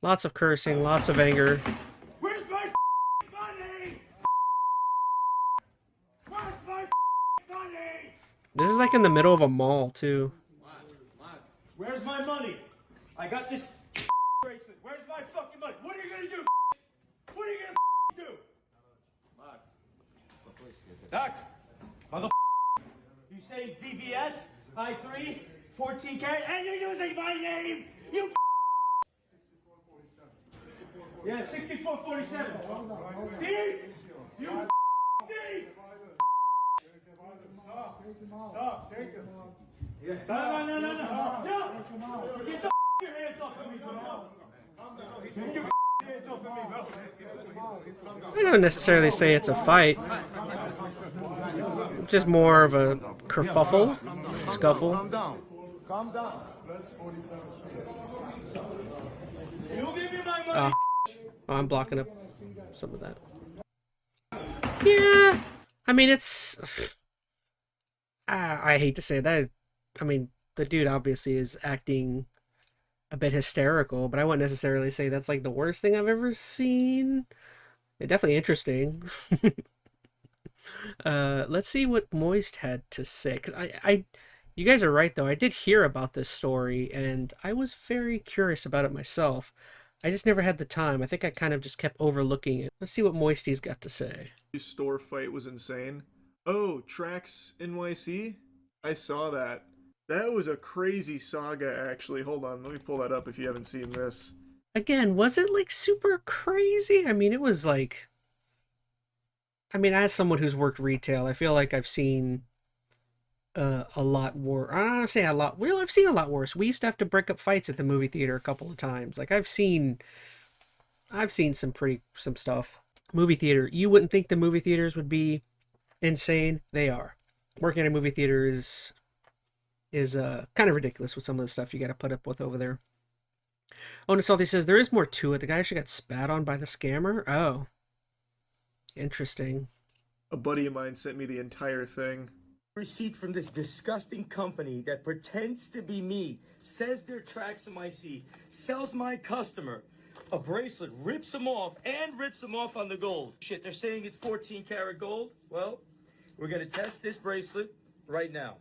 Lots of cursing, lots of anger. Where's my money? Where's my money? This is like in the middle of a mall, too. Where's my money? I got this bracelet. Where's my fucking money? What are you gonna do? What are you gonna do? Doc, mother. You say VVS, I3, 14 karat, and you're using my name. You. Yeah, 6447. Thief! You thief! Stop, take him. No. No! Get the your hands off of me, bro. Get your hands off of me, bro. I don't necessarily say it's a fight. Just more of a kerfuffle, scuffle. Calm down. You give me my money. Oh, I'm blocking up some of that. Yeah, I mean, it's... I hate to say that. I mean, the dude obviously is acting a bit hysterical, but I wouldn't necessarily say that's like the worst thing I've ever seen. It's definitely interesting. Let's see what Moist had to say. Cause you guys are right though. I did hear about this story, and I was very curious about it myself. I just never had the time. I think I kind of just kept overlooking it. Let's see what Moisty's got to say. Store fight was insane. Oh, TRAXNYC? I saw that. That was a crazy saga, actually. Hold on, let me pull that up if you haven't seen this. Again, was it like super crazy? I mean, it was like... I mean, as someone who's worked retail, I feel like I've seen a lot worse. I don't want to say a lot. Well, I've seen a lot worse. We used to have to break up fights at the movie theater a couple of times. Like I've seen some stuff. Movie theater. You wouldn't think the movie theaters would be insane. They are. Working at a movie theater is kind of ridiculous with some of the stuff you got to put up with over there. Oh, and Salty says there is more to it. The guy actually got spat on by the scammer. Oh, interesting. A buddy of mine sent me the entire thing. Receipt from this disgusting company that pretends to be me, says they're TRAXNYC, sells my customer a bracelet, rips them off, and rips them off on the gold. Shit, they're saying it's 14 karat gold. Well, we're gonna test this bracelet right now.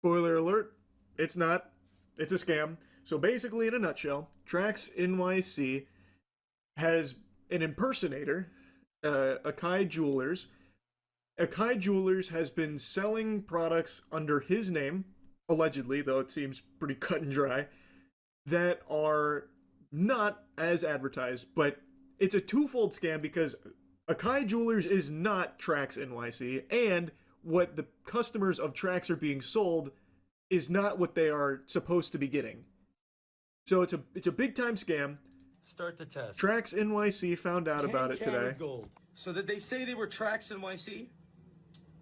Spoiler alert, it's not. It's a scam. So basically, in a nutshell, TRAXNYC has an impersonator, Akai Jewelers. Akai Jewelers has been selling products under his name, allegedly, though it seems pretty cut and dry, that are not as advertised, but it's a twofold scam because Akai Jewelers is not TRAXNYC, and what the customers of Trax are being sold is not what they are supposed to be getting. So it's a big time scam. Start the test. TRAXNYC found out about it 10 karat today. Gold. So did they say they were TRAXNYC?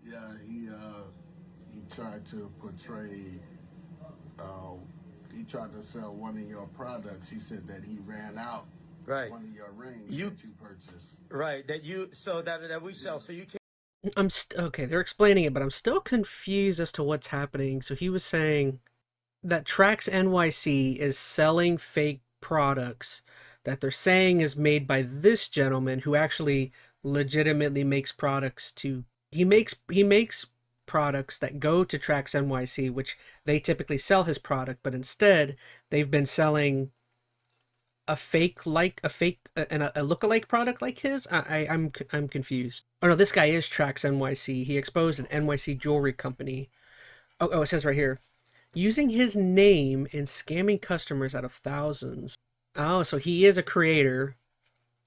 Yeah, he tried to portray. He tried to sell one of your products. He said that he ran out. Right. One of your rings that you purchased. Right. That we sell. So you can't. Okay, they're explaining it, but I'm still confused as to what's happening. So he was saying that TRAXNYC is selling fake products that they're saying is made by this gentleman who actually legitimately makes products to... He makes products that go to TRAXNYC, which they typically sell his product, but instead they've been selling a lookalike product like his. I'm confused. Oh no, this guy is TRAXNYC. He exposed an NYC jewelry company. Oh, it says right here, using his name and scamming customers out of thousands. Oh, so he is a creator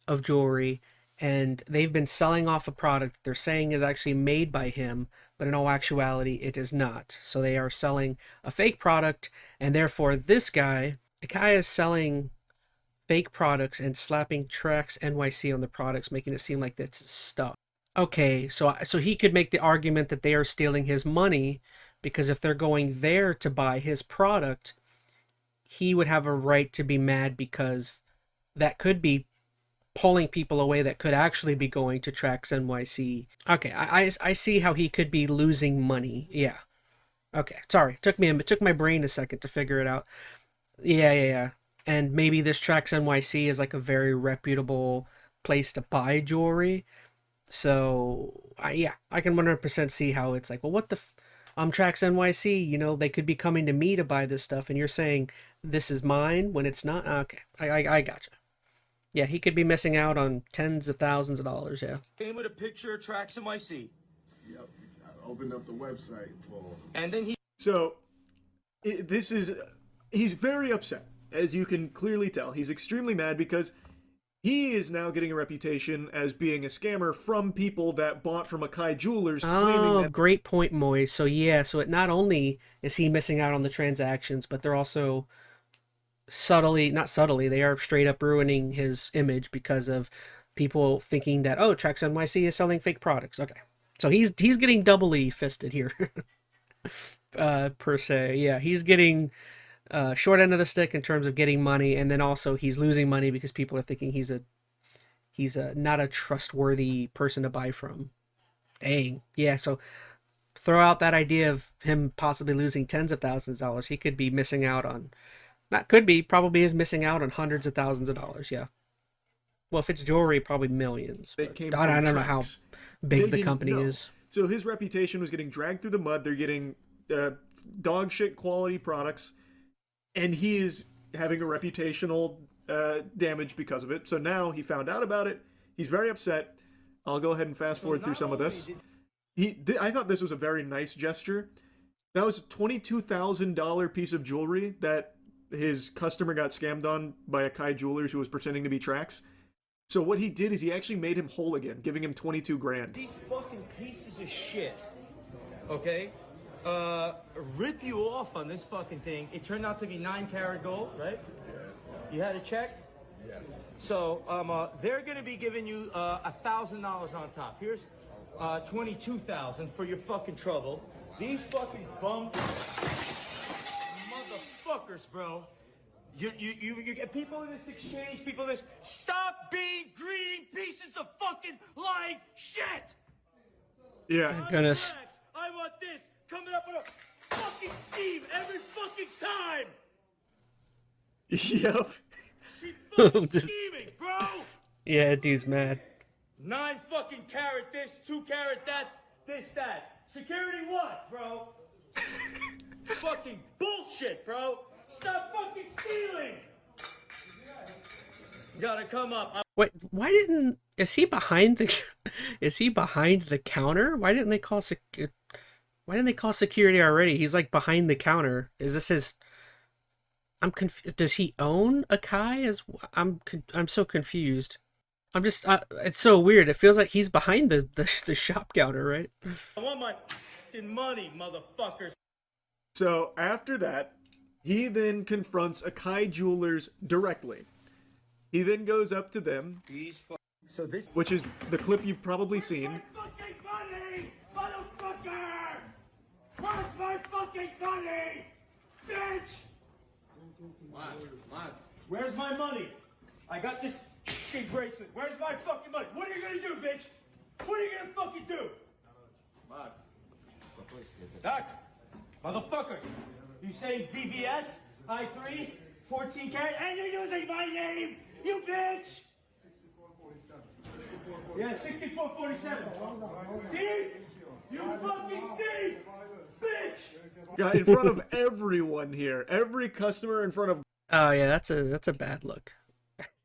of jewelry, and they've been selling off a product they're saying is actually made by him, but in all actuality, it is not. So they are selling a fake product, and therefore this guy, Akai, is selling fake products and slapping TRAXNYC on the products, making it seem like that's stuff. Okay, so he could make the argument that they are stealing his money, because if they're going there to buy his product, he would have a right to be mad because that could be pulling people away that could actually be going to TRAXNYC. Okay, I see how he could be losing money. Yeah. Okay, sorry. It took my brain a second to figure it out. Yeah. and maybe this Trax NYC is like a very reputable place to buy jewelry. So yeah, I can 100% see how it's like, well, what the I'm Trax NYC, you know, they could be coming to me to buy this stuff, and you're saying this is mine when it's not. Okay, I gotcha. Yeah, he could be missing out on tens of thousands of dollars. Yeah. Came with a picture of TRAXNYC. Yep. I opened up the website for. And then he So he's very upset, as you can clearly tell. He's extremely mad because he is now getting a reputation as being a scammer from people that bought from Akai Jewelers, claiming Oh, that great point, Moy. So yeah, so it not only is he missing out on the transactions, but they're also subtly, not subtly, they are straight up ruining his image because of people thinking that, oh, Trax NYC is selling fake products. Okay. So he's getting doubly fisted here. Per se. Yeah, he's getting short end of the stick in terms of getting money, and then also he's losing money because people are thinking he's a not a trustworthy person to buy from. Dang. Yeah, so throw out that idea of him possibly losing tens of thousands of dollars. He could be missing out on, not could be, probably is missing out on hundreds of thousands of dollars. Yeah. Well, if it's jewelry, probably millions. it came I from don't know how Trax. big They the didn't company know. is. So his reputation was getting dragged through the mud. They're getting dog shit quality products, and he is having a reputational damage because of it. So now he found out about it. He's very upset. I'll go ahead and fast forward through some of this. I thought this was a very nice gesture. That was a $22,000 piece of jewelry that his customer got scammed on by Akai Jewelers, who was pretending to be Trax. So what he did is he actually made him whole again, giving him 22 grand. these fucking pieces of shit, okay, rip you off on this fucking thing. It turned out to be 9-karat gold, right? You had a check? Yes. So they're gonna be giving you $1,000 on top. Here's 22,000 for your fucking trouble. These fucking bum motherfuckers, bro. You get people in this exchange, people in this. Stop being greedy pieces of fucking lying shit. Yeah. Goodness. I want this coming up with a fucking scheme every fucking time. Yep. She's fucking scheming, bro. Yeah, dude's mad. 9 fucking carat this, 2 carat that, this, that. Security what, bro? Fucking bullshit, bro. Stop fucking stealing. You gotta come up. Wait, why didn't is he behind the counter? Why didn't they call security already? He's like behind the counter. Is this his I'm confused. Does he own Akai? I'm so confused. I'm just it's so weird. It feels like he's behind the shop counter, right? I want my fucking money, motherfuckers. So after that, he then confronts Akai Jewelers directly. He then goes up to them, So this which is the clip you've probably seen. fucking money, motherfucker! Where's my fucking money, bitch? Where's my money? I got this fucking bracelet. Where's my fucking money? What are you gonna do, bitch? What are you gonna fucking do? Doc, motherfucker, you say VVS, I3, 14 karat, and you're using my name, you bitch! Yeah, 6447. Thief! You fucking thief! Bitch! Got in front of everyone here. Every customer in front of. Oh yeah, that's a bad look.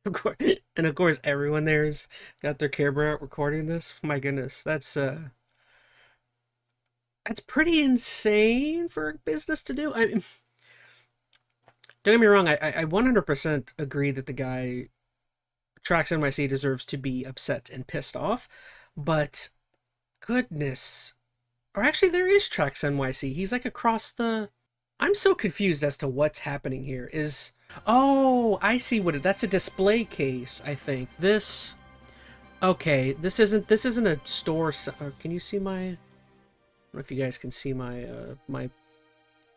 Of course, and of course, everyone there's got their camera out recording this. My goodness, that's pretty insane for a business to do. I mean, don't get me wrong. I 100% agree that the guy TRAXNYC deserves to be upset and pissed off, but goodness, or actually, there is TRAXNYC. He's like across the. I'm so confused as to what's happening here. Oh, I see that's a display case, I think. Okay, this isn't a store. Can you see my? I don't know if you guys can see my my.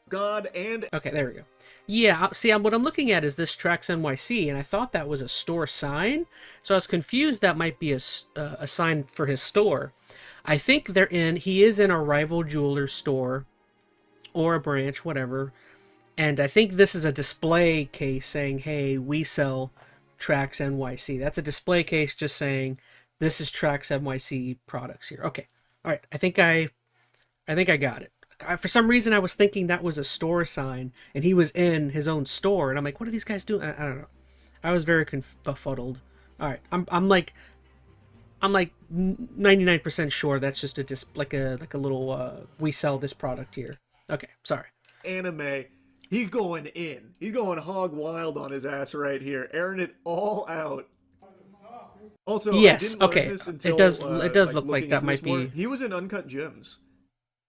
God and Okay, there we go. Yeah, see, what I'm looking at is this TRAXNYC, and I thought that was a store sign, so I was confused that might be a sign for his store. I think he is in a rival jeweler store, or a branch, whatever, And I think this is a display case saying, hey, we sell TRAXNYC. That's a display case just saying this is TRAXNYC products here. Okay. All right. I think I got it. For some reason, I was thinking that was a store sign, and he was in his own store, and I'm like, what are these guys doing? I don't know. I was very befuddled. All right, I'm like 99% sure that's just like a little we sell this product here. Okay, sorry. Anime. He's going in. He's going hog wild on his ass right here, airing it all out. Also, Yes, I didn't learn okay. this until, It does look like looking that into might this more. be. He was in Uncut Gems.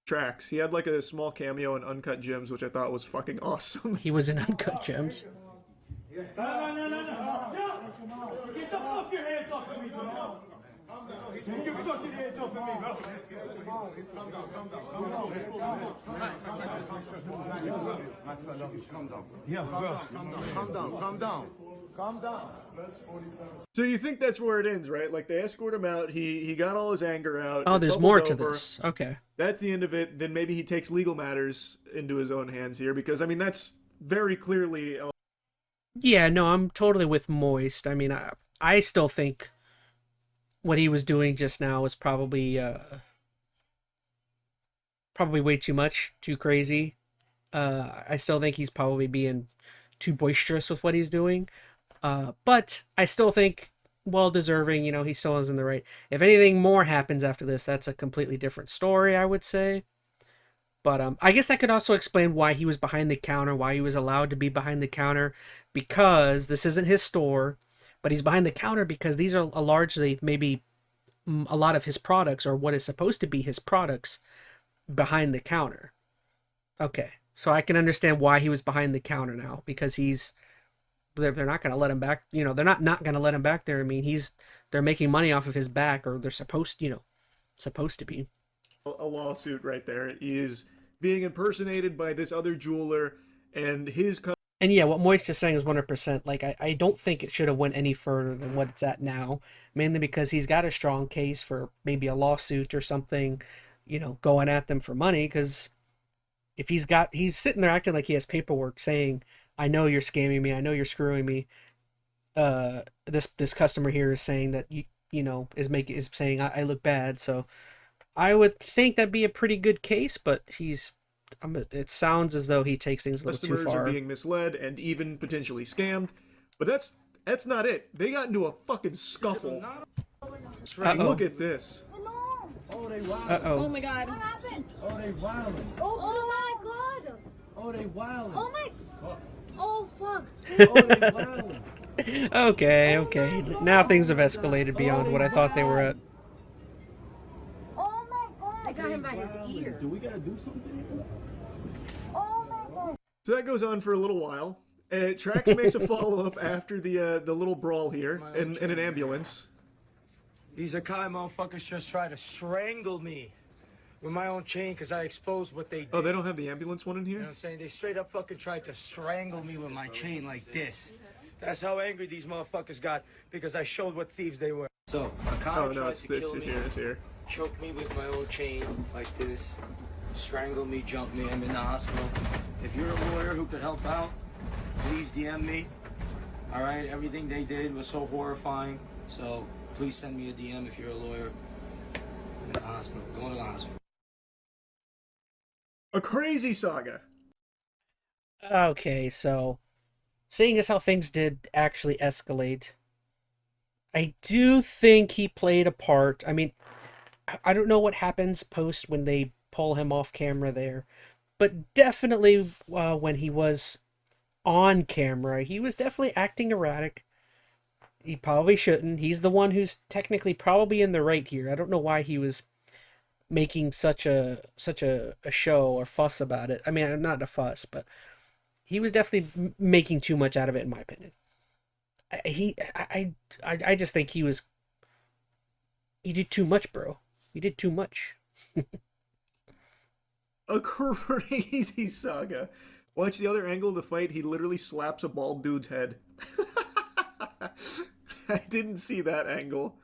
Tracks. He had like a small cameo in Uncut Gems, which I thought was fucking awesome. He was in Uncut Gems. No! Get the fuck your hands off of me, bro! Take your fucking hands off of me, bro! Yeah, bro. Calm down. So you think that's where it ends, right? Like they escort him out. He got all his anger out. Oh, it there's bubbled more to over. this. Okay. That's the end of it. Then maybe he takes legal matters into his own hands here, because I mean that's very clearly. Yeah, no, I'm totally with Moist. I mean, I still think what he was doing just now was probably way too much, too crazy. I still think he's probably being too boisterous with what he's doing. But I still think well deserving, you know, he still is in the right. If anything more happens after this, that's a completely different story, I would say. But I guess that could also explain why he was behind the counter, why he was allowed to be behind the counter, because this isn't his store, but he's behind the counter because these are largely maybe a lot of his products or what is supposed to be his products behind the counter. Okay, so I can understand why he was behind the counter now because they're not going to let him back. You know, they're not going to let him back there. I mean, they're making money off of his back, or they're supposed to be. A lawsuit right there. He is being impersonated by this other jeweler, and his. And yeah, what Moist is saying is 100%. Like, I don't think it should have went any further than what it's at now, mainly because he's got a strong case for maybe a lawsuit or something, you know, going at them for money. Because if he's sitting there acting like he has paperwork saying, "I know you're scamming me. I know you're screwing me." This customer here is saying that is saying I look bad, so. I would think that'd be a pretty good case, but it sounds as though he takes things a little too Customers far. are being misled and even potentially scammed. But that's not it. They got into a fucking scuffle. Look at this. Uh-oh. Oh my god. What happened? Oh, they wildin'. Oh my god. Oh, they wildin'. Oh my. Oh fuck. Oh, they wildin'. Okay. Now things have escalated beyond what I thought they were at. Oh my god. I got him by his ear. Do we gotta do something? Oh my god. So that goes on for a little while. Trax makes a follow-up after the little brawl here in an ambulance. These Akai motherfuckers just try to strangle me with my own chain because I exposed what they did. Oh, they don't have the ambulance one in You know here? what I'm saying? They straight up fucking tried to strangle me with my chain like this. That's how angry these motherfuckers got because I showed what thieves they were. So, Akai Oh, no, tried it's to kill me, here. choke me with my own chain like this, strangle me, jump me, I'm in the hospital. If you're a lawyer who could help out, please DM me. All right, everything they did was so horrifying. So please send me a DM if you're a lawyer. I'm in the hospital. Going to the hospital. A crazy saga. Okay, so seeing as how things did actually escalate, I do think he played a part. I mean, I don't know what happens post when they pull him off camera there, but definitely when he was on camera, he was definitely acting erratic. He probably shouldn't. He's the one who's technically probably in the right here. I don't know why he was making such a show or fuss about it. I mean, not a fuss, but he was definitely making too much out of it, in my opinion. I just think he did too much, bro. You did too much. A crazy saga. Watch the other angle of the fight. He literally slaps a bald dude's head. I didn't see that angle.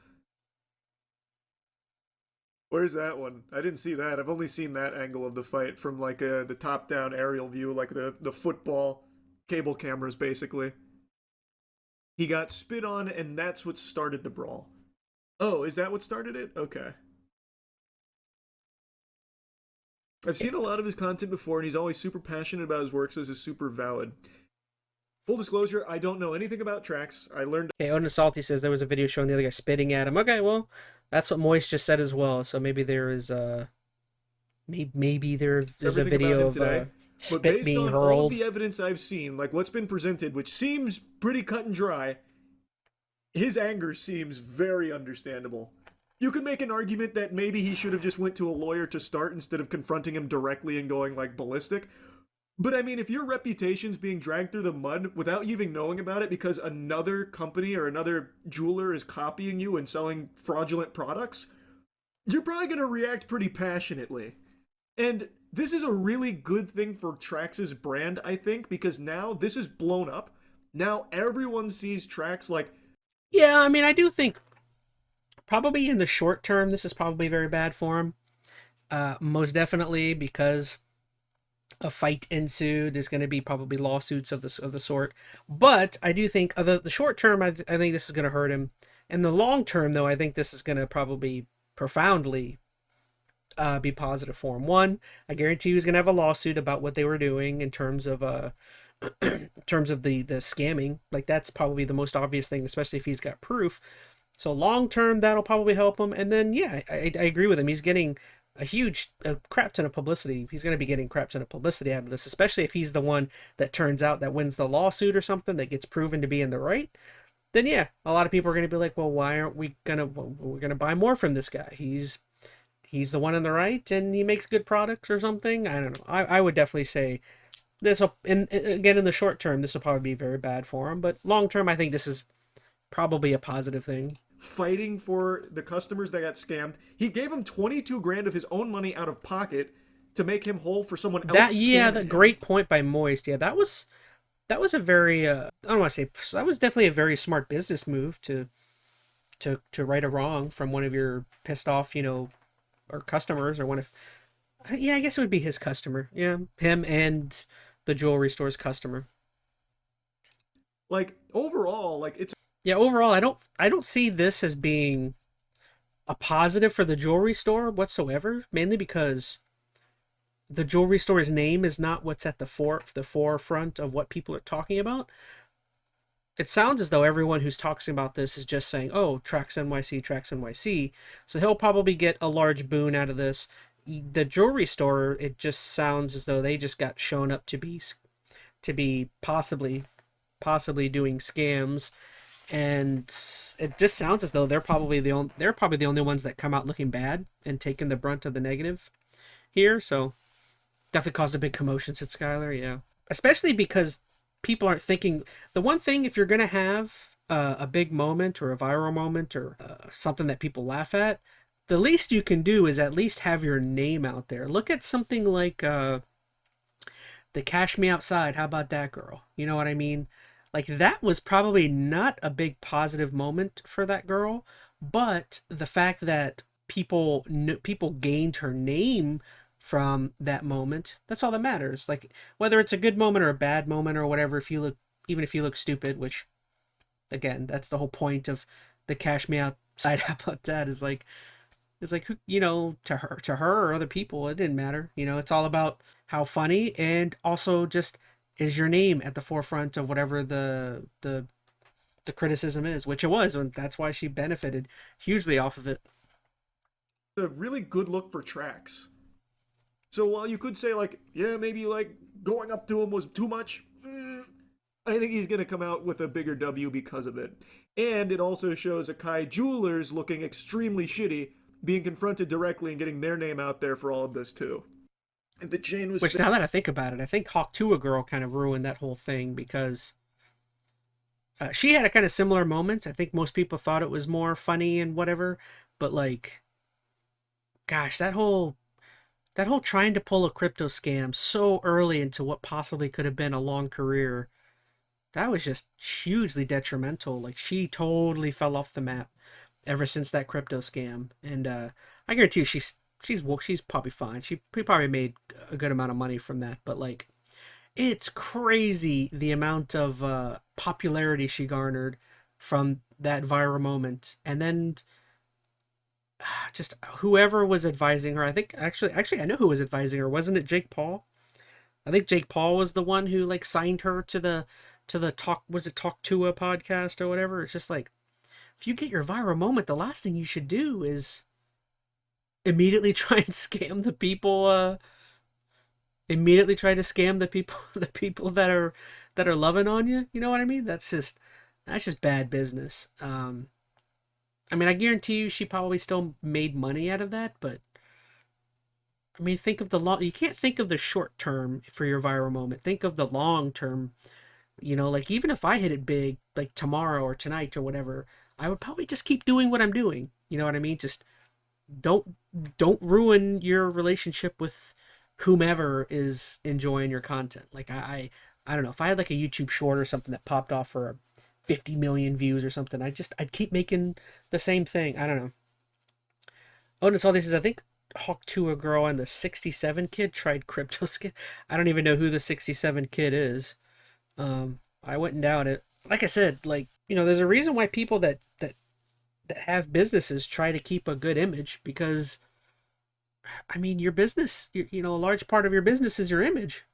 Where's that one? I didn't see that. I've only seen that angle of the fight from like the top-down aerial view, like the football cable cameras, basically. He got spit on, and that's what started the brawl. Oh, is that what started it? Okay. I've seen a lot of his content before, and he's always super passionate about his work, so this is super valid. Full disclosure, I don't know anything about Trax. I learned. Okay, Odin Salty says there was a video showing the other guy spitting at him. Okay, well, that's what Moist just said as well. So maybe there is maybe there's a everything about video him of today. But spit based being on all of hurled. the evidence I've seen, like what's been presented, which seems pretty cut and dry, his anger seems very understandable. You could make an argument that maybe he should have just went to a lawyer to start instead of confronting him directly and going like ballistic. But I mean, if your reputation's being dragged through the mud without you even knowing about it because another company or another jeweler is copying you and selling fraudulent products, you're probably going to react pretty passionately. And this is a really good thing for Trax's brand, I think, because now this is blown up. Now everyone sees Trax like... Yeah, I mean, I do think probably in the short term, this is probably very bad for him. Most definitely because a fight ensued. There's going to be probably lawsuits of the sort. But I do think the short term, I think this is going to hurt him. In the long term, though, I think this is going to probably profoundly be positive for him. One, I guarantee he's going to have a lawsuit about what they were doing in terms of in terms of the scamming. Like that's probably the most obvious thing, especially if he's got proof. So long term, that'll probably help him. And then yeah, I agree with him. He's getting a crap ton of publicity. He's going to be getting crap ton of publicity out of this, especially if he's the one that turns out that wins the lawsuit or something that gets proven to be in the right. Then yeah, a lot of people are going to be like, well, why aren't we gonna? We're going to buy more from this guy. He's the one in the right, and he makes good products or something. I don't know. I would definitely say this will, and again in the short term, this will probably be very bad for him. But long term, I think this is probably a positive thing. Fighting for the customers that got scammed. He gave him 22 grand of his own money out of pocket to make him whole for someone else. That great point by Moist. Yeah, that was a very I don't want to say, that was definitely a very smart business move to right a wrong from one of your pissed off, or customers, or one of, yeah, I guess it would be his customer. Yeah, him and the jewelry store's customer. Like overall, like it's... Yeah, overall, I don't see this as being a positive for the jewelry store whatsoever, mainly because the jewelry store's name is not what's at the forefront of what people are talking about. It sounds as though everyone who's talking about this is just saying, oh, TRAXNYC, TRAXNYC. So he'll probably get a large boon out of this. The jewelry store, it just sounds as though they just got shown up to be possibly doing scams. And it just sounds as though they're probably the only ones that come out looking bad and taking the brunt of the negative here. So definitely caused a big commotion, said Skylar. Yeah, especially because people aren't thinking. The one thing, if you're gonna have a big moment or a viral moment or something that people laugh at, the least you can do is at least have your name out there. Look at something like the Cash Me Outside. How about that, girl? You know what I mean? Like, that was probably not a big positive moment for that girl, but the fact that people gained her name from that moment, that's all that matters. Like, whether it's a good moment or a bad moment or whatever, even if you look stupid, which, again, that's the whole point of the Cash Me Outside. How about that? It's like, to her or other people, it didn't matter. It's all about how funny, and also just, is your name at the forefront of whatever the criticism is, which it was, and that's why she benefited hugely off of it. A really good look for Trax. So while you could say like, yeah, maybe like going up to him was too much, I think he's gonna come out with a bigger W because of it. And it also shows Akai Jewelers looking extremely shitty, being confronted directly and getting their name out there for all of this too. And the chain was... Which, now that I think about it, I think Hawk Tua Girl kind of ruined that whole thing, because she had a kind of similar moment. I think most people thought it was more funny and whatever, but like, gosh, that whole trying to pull a crypto scam so early into what possibly could have been a long career, that was just hugely detrimental. Like, she totally fell off the map ever since that crypto scam. And I guarantee you she's probably fine. She probably made a good amount of money from that, but like it's crazy the amount of popularity she garnered from that viral moment, and then just whoever was advising her. I think actually I know who was advising her. Wasn't it Jake Paul? I think Jake Paul was the one who like signed her to the talk was it Talk to a podcast or whatever. It's just like if you get your viral moment, the last thing you should do is immediately try and scam the people. Immediately try to scam the people the people that are loving on you. You know what I mean? That's just bad business. I mean, I guarantee you she probably still made money out of that, but I mean, think of the long. You can't think of the short term for your viral moment. Think of the long term. You know, like even if I hit it big, like tomorrow or tonight or whatever, I would probably just keep doing what I'm doing. You know what I mean? Just don't don't ruin your relationship with whomever is enjoying your content. Like I don't know, if I had like a YouTube short or something that popped off for 50 million views or something, I'd keep making the same thing. I don't know. Oh, and it's all this is I think Hawk to a girl and the 67 kid tried crypto skin. I don't even know who the 67 kid is. I wouldn't doubt it. Like I said, like, you know, there's a reason why people that have businesses try to keep a good image, because I mean, your business, you know, a large part of your business is your image.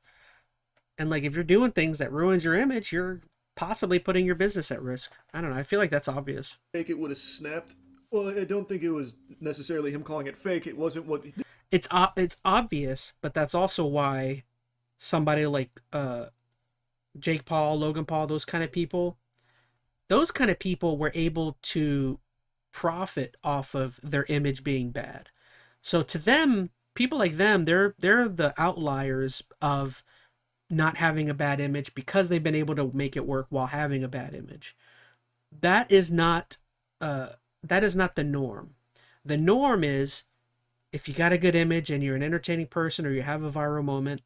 And like if you're doing things that ruins your image, you're possibly putting your business at risk. I don't know. I feel like that's obvious. Fake it would have snapped. Well, I don't think it was necessarily him calling it fake. It wasn't what. It's obvious, but that's also why somebody like Jake Paul, Logan Paul, those kind of people were able to profit off of their image being bad. So to them, people like them, they're the outliers of not having a bad image because they've been able to make it work while having a bad image. That is not the norm. The norm is if you got a good image and you're an entertaining person or you have a viral moment,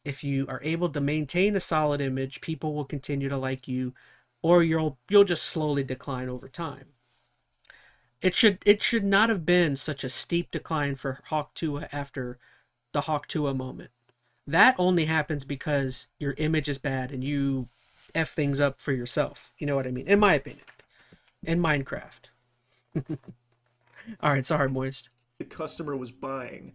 if you are able to maintain a solid image, people will continue to like you, or you'll just slowly decline over time. It should not have been such a steep decline for Hawk Tuah after the Hawk Tuah moment. That only happens because your image is bad and you F things up for yourself. You know what I mean? In my opinion. In Minecraft. Alright, sorry, Moist. The customer was buying.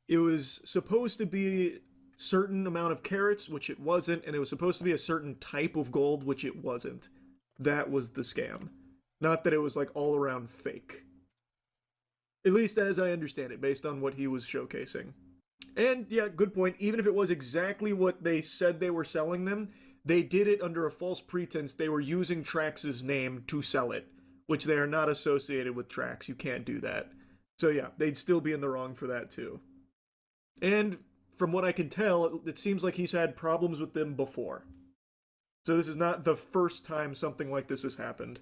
It was supposed to be certain amount of carats, which it wasn't, and it was supposed to be a certain type of gold, which it wasn't. That was the scam. Not that it was like all around fake. At least as I understand it, based on what he was showcasing. And yeah, good point. Even if it was exactly what they said they were selling them, they did it under a false pretense. They were using Trax's name to sell it, which they are not associated with Trax. You can't do that. So yeah, they'd still be in the wrong for that too. And from what I can tell, it seems like he's had problems with them before. So this is not the first time something like this has happened.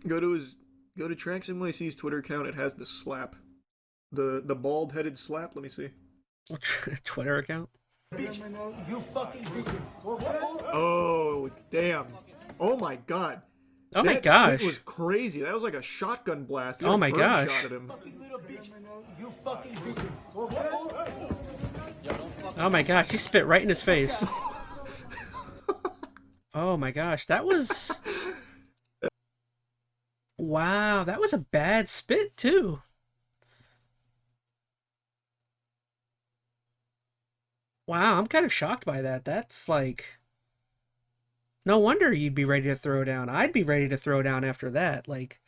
Go to TRAXNYC's Twitter account. It has the slap. The bald-headed slap. Let me see. Twitter account? You fucking bitch. Oh, damn. Oh my god. Oh my that gosh. spit was crazy. That was like a shotgun blast. They Oh like my birdshot gosh. at him. You fucking bitch. Oh my gosh, he spit right in his face. Oh my gosh, that was... Wow, that was a bad spit too. Wow, I'm kind of shocked by that. That's like... No wonder you'd be ready to throw down. I'd be ready to throw down after that. Like...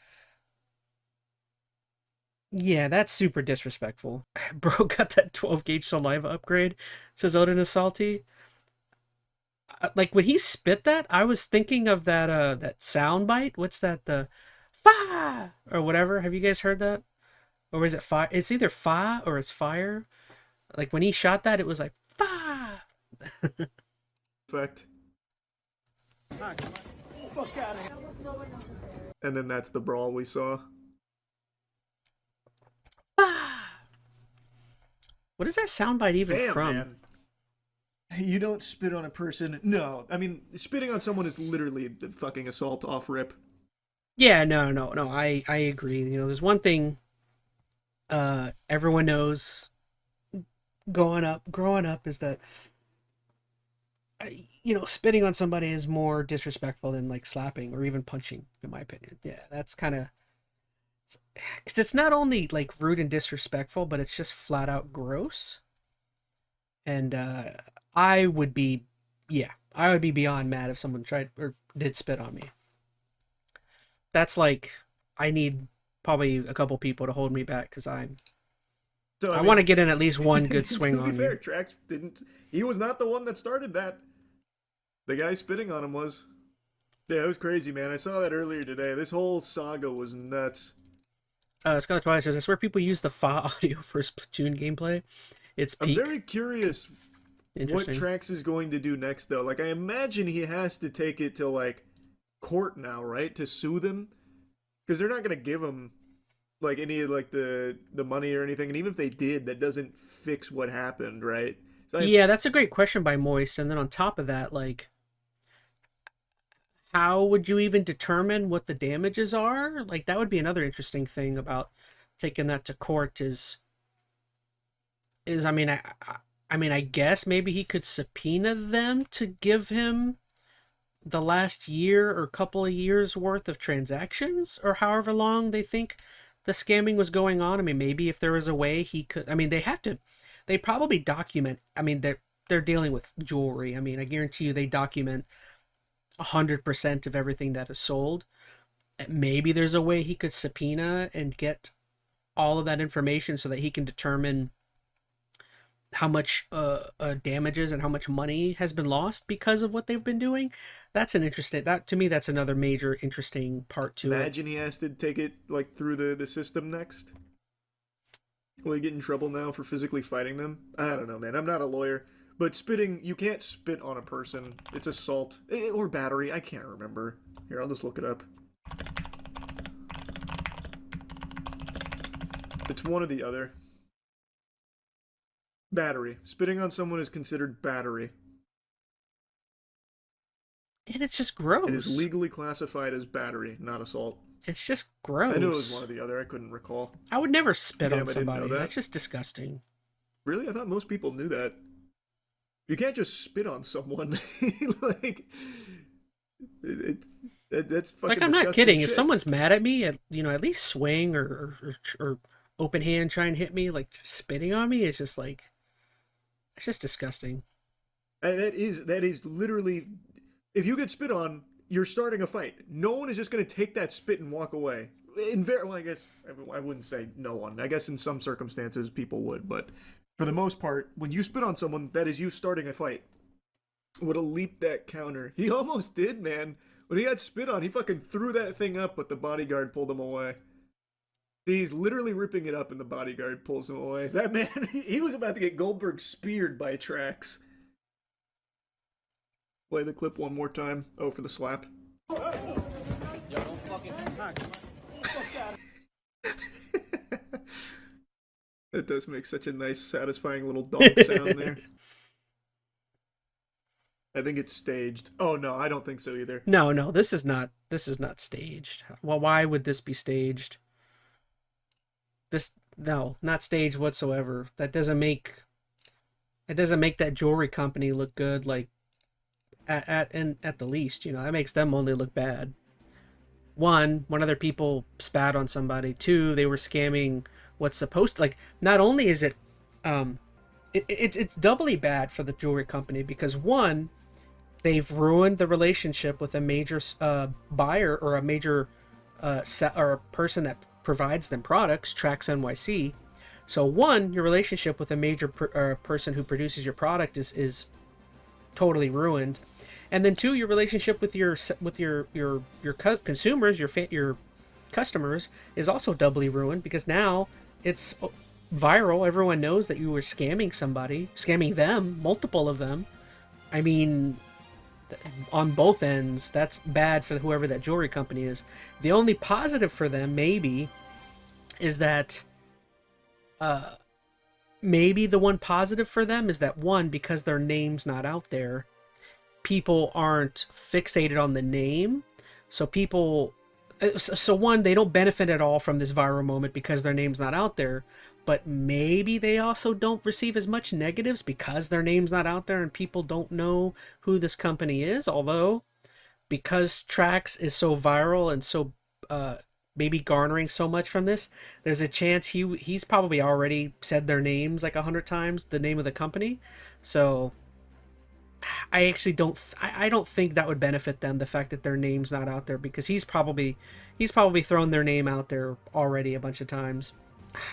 Yeah, that's super disrespectful. Bro got that 12 gauge saliva upgrade, says Odin is salty. Like when he spit that, I was thinking of that sound bite. What's that? The fa or whatever. Have you guys heard that? Or is it fire? It's either fa or it's fire. Like when he shot that, it was like fa. Effect. And then that's the brawl we saw. What is that soundbite even Damn, from? man. You don't spit on a person. No, I mean, spitting on someone is literally the fucking assault off rip. Yeah, no. I agree. You know, there's one thing everyone knows growing up is that spitting on somebody is more disrespectful than like slapping or even punching, in my opinion. Yeah, that's kind of because it's not only like rude and disrespectful, but it's just flat out gross. And I would be, yeah, I would be beyond mad if someone tried or did spit on me. That's like I need probably a couple people to hold me back because So I I want to mean, get in at least one good swing to be on fair, you. Trax didn't. He was not the one that started that. The guy spitting on him was. Yeah, it was crazy, man. I saw that earlier today. This whole saga was nuts. Scarlet Twilight says, I swear people use the FA audio for Splatoon gameplay. It's I'm peak. very curious what Interesting. Trax is going to do next, though. Like, I imagine he has to take it to, like, court now, right? To sue them? Because they're not going to give him, like, any, like, the money or anything. And even if they did, that doesn't fix what happened, right? So Yeah, that's a great question by Moist. And then on top of that, like, how would you even determine what the damages are? Like, that would be another interesting thing about taking that to court is I guess maybe he could subpoena them to give him the last year or couple of years worth of transactions or however long they think the scamming was going on. I mean, maybe if there was a way he could, I mean, they probably document, I mean, they're dealing with jewelry. I mean, I guarantee you they document 100% of everything that is sold. Maybe there's a way he could subpoena and get all of that information so that he can determine how much damages and how much money has been lost because of what they've been doing. That's an interesting, that to me, that's another major interesting part to it. imagine he has to take it, like, through the system next. Will he get in trouble now for physically fighting them? I don't know, man. I'm not a lawyer. But spitting, you can't spit on a person. It's assault. Or battery. I can't remember. Here, I'll just look it up. It's one or the other. Battery. Spitting on someone is considered battery. And it's just gross. It is legally classified as battery, not assault. It's just gross. I knew it was one or the other. I couldn't recall. I would never spit Damn, on I didn't know somebody. that. That's just disgusting. Really? I thought most people knew that. You can't just spit on someone. Like, that's fucking Like, I'm not disgusting kidding. shit. If someone's mad at me, at least swing or open hand try and hit me. Like, spitting on me is just like, it's just disgusting. And that is literally, if you get spit on, you're starting a fight. No one is just going to take that spit and walk away. Well, I guess I wouldn't say no one. I guess in some circumstances people would, but for the most part, when you spit on someone, that is you starting a fight. Would have leaped that counter. He almost did, man. When he got spit on, he fucking threw that thing up, but the bodyguard pulled him away. He's literally ripping it up, and the bodyguard pulls him away. That man, he was about to get Goldberg speared by Trax. Play the clip one more time. Oh, for the slap. That does make such a nice, satisfying little dog sound there. I think it's staged. Oh no, I don't think so either. No, this is not staged. Well, why would this be staged? No, not staged whatsoever. That doesn't make that jewelry company look good, like at the least, that makes them only look bad. One other people spat on somebody. Two, they were scamming what's supposed to, like, not only is it's doubly bad for the jewelry company because one, they've ruined the relationship with a major buyer or a major or a person that provides them products, TRAXNYC. So one, your relationship with a major person who produces your product is totally ruined, and then two, your relationship with your consumers, your customers, is also doubly ruined because now it's viral. Everyone knows that you were scamming them, multiple of them. I mean, on both ends, that's bad for whoever that jewelry company is. The only positive for them, maybe, is that maybe the one positive for them is that one, because their name's not out there, people aren't fixated on the name. So people, So one, they don't benefit at all from this viral moment because their name's not out there, but maybe they also don't receive as much negatives because their name's not out there and people don't know who this company is. Although, because Trax is so viral and so maybe garnering so much from this, there's a chance he's probably already said their names like 100 times, the name of the company. So I actually I don't think that would benefit them, the fact that their name's not out there, because he's probably thrown their name out there already a bunch of times.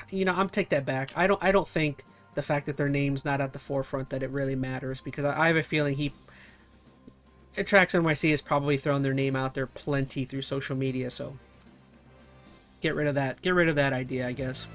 You know, I'm take that back. I don't think the fact that their name's not at the forefront that it really matters, because I have a feeling TRAXNYC has probably thrown their name out there plenty through social media, so get rid of that. Get rid of that idea, I guess.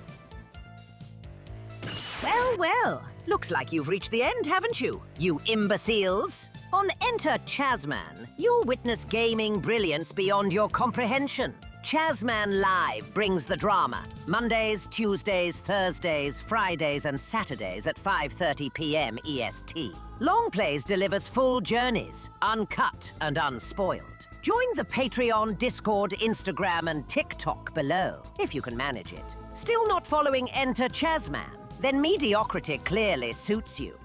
Well, well. Looks like you've reached the end, haven't you, you imbeciles? On Enter ChazmaN, you'll witness gaming brilliance beyond your comprehension. ChazmaN Live brings the drama. Mondays, Tuesdays, Thursdays, Fridays, and Saturdays at 5:30 p.m. EST. Longplays delivers full journeys, uncut and unspoiled. Join the Patreon, Discord, Instagram, and TikTok below, if you can manage it. Still not following Enter ChazmaN? Then mediocrity clearly suits you.